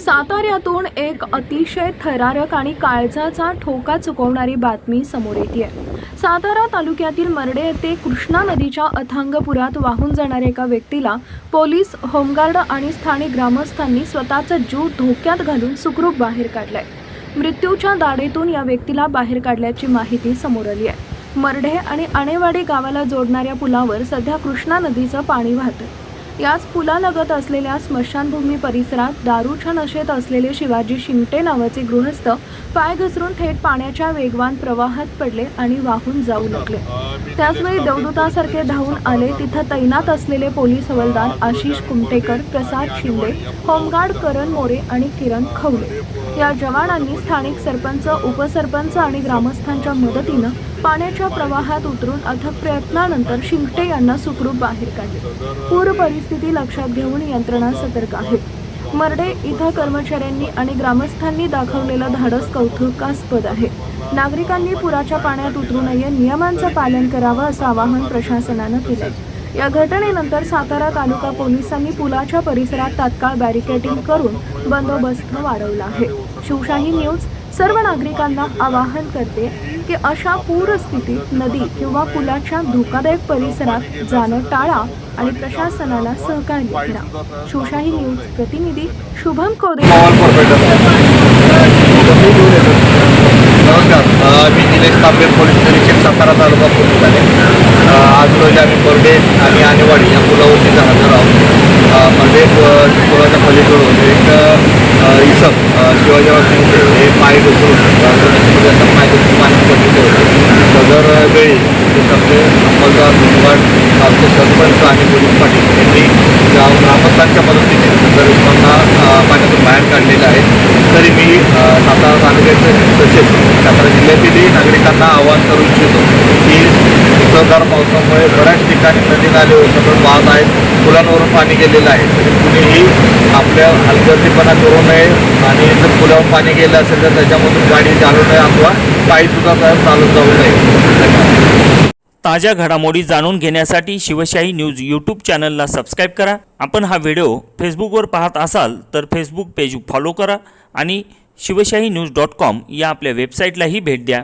साताऱ्यातून एक अतिशय थरारक आणि काळजाचा ठोका चुकवणारी बातमी समोर येते। सातारा तालुक्यातील मर्डे येथे कृष्णा नदीच्या अथांग पुरात वाहून जाणाऱ्या एका व्यक्तीला पोलीस, होमगार्ड आणि स्थानिक ग्रामस्थांनी स्वतःचा जीव धोक्यात घालून सुखरूप बाहेर काढलाय। मृत्यूच्या दाढेतून या व्यक्तीला बाहेर काढल्याची माहिती समोर आली आहे। मर्ढे आणि आणेवाडी गावाला जोडणाऱ्या पुलावर सध्या कृष्णा नदीचं पाणी वाहतं। याच पुलालगत असलेल्या स्मशानभूमी परिसरात दारूच्या नशेत असलेले शिवाजी शिंगटे नावाचे गृहस्थ पाय घसरून थेट पाण्याच्या वेगवान प्रवाहात पडले आणि वाहून जाऊ लागले। त्याचवेळी देवदूतासारखे धावून आले तिथं तैनात असलेले पोलीस हवालदार आशिष कुमटेकर, प्रसाद शिंदे, होमगार्ड करण मोरे आणि किरण खवले या जवानांनी स्थानिक सरपंच, उपसरपंच आणि ग्रामस्थांच्या मदतीनं पाण्याच्या प्रवाहात उतरून अथक प्रयत्नानंतर शिंगटे यांना सुखरूप बाहेर काढले। पूर परिस्थिती लक्षात घेऊन यंत्रणा सतर्क आहे। मर्ढे इथं कर्मचाऱ्यांनी आणि ग्रामस्थांनी दाखवलेलं धाडस कौतुकास्पद आहे। नागरिकांनी पुराच्या पाण्यात उतरू नये, नियमांचं पालन करावं असं आवाहन प्रशासनानं केलंय। या घटनेनंतर सातारा तालुका पोलिसांनी पुलाच्या परिसरात तात्काळ बॅरिकेडिंग करून बंदोबस्त वाढवला आहे। शिवशाही न्यूज सर्व नागरिकांना आवाहन करते की अशा पूरस्थितीत नदी किंवा पुलाच्या धोकादायक परिसरात जाणं टाळा आणि प्रशासनाला सहकार्य करा। शिवशाही न्यूज प्रतिनिधी शुभम कोदे। नमस्कार, मी निलेश कांबळे, पोलीस निरीक्षक, सातारा तालुका पोलीस ठाणे। आज रोजी आम्ही मर्ढे आणि आणेवाडी या पुलावरती हजर आहोत। मर्ढे पुलाच्या पलीकडून एक इसम शिवाजीराव शिंदे हे पाय घसरून पाय घसरून पाण्यात पडलेले होते। सदर वेळी आपले अंमलदार, होमगार्ड, गावचे सरपंच आणि पोलीस पाटील यांनी ग्रामस्थांच्या मदतीने सदर इसमांना पाण्यातून बाहेर काढलेलं आहे। तरी मी सातारा तालुक्याचे तसेच सातारा जिल्ह्यातील नागरिकांना आवाहन करू इच्छितो की मुसळधार पावसामुळे बऱ्याच ठिकाणी नदी नाले ओसंडून वाहत आहेत, पुलांवरून पाणी गेलेलं आहे। तरी कुणीही आपल्या हलगर्जीपणा करू नये आणि जर पुलावरून पाणी गेलं असेल तर त्याच्यामधून गाडी चालू नये अथवा पायीसुद्धा चालून जाऊ नये। ताज्या घडामोडी जाणून घेण्यासाठी शिवशाही न्यूज यूट्यूब चॅनलला सबस्क्राईब करा। आपण हा व्हिडिओ फेसबुकवर पाहत असाल तर फेसबुक पेज फॉलो करा आणि शिवशाही न्यूज.com या आपल्या वेबसाईटलाही भेट द्या।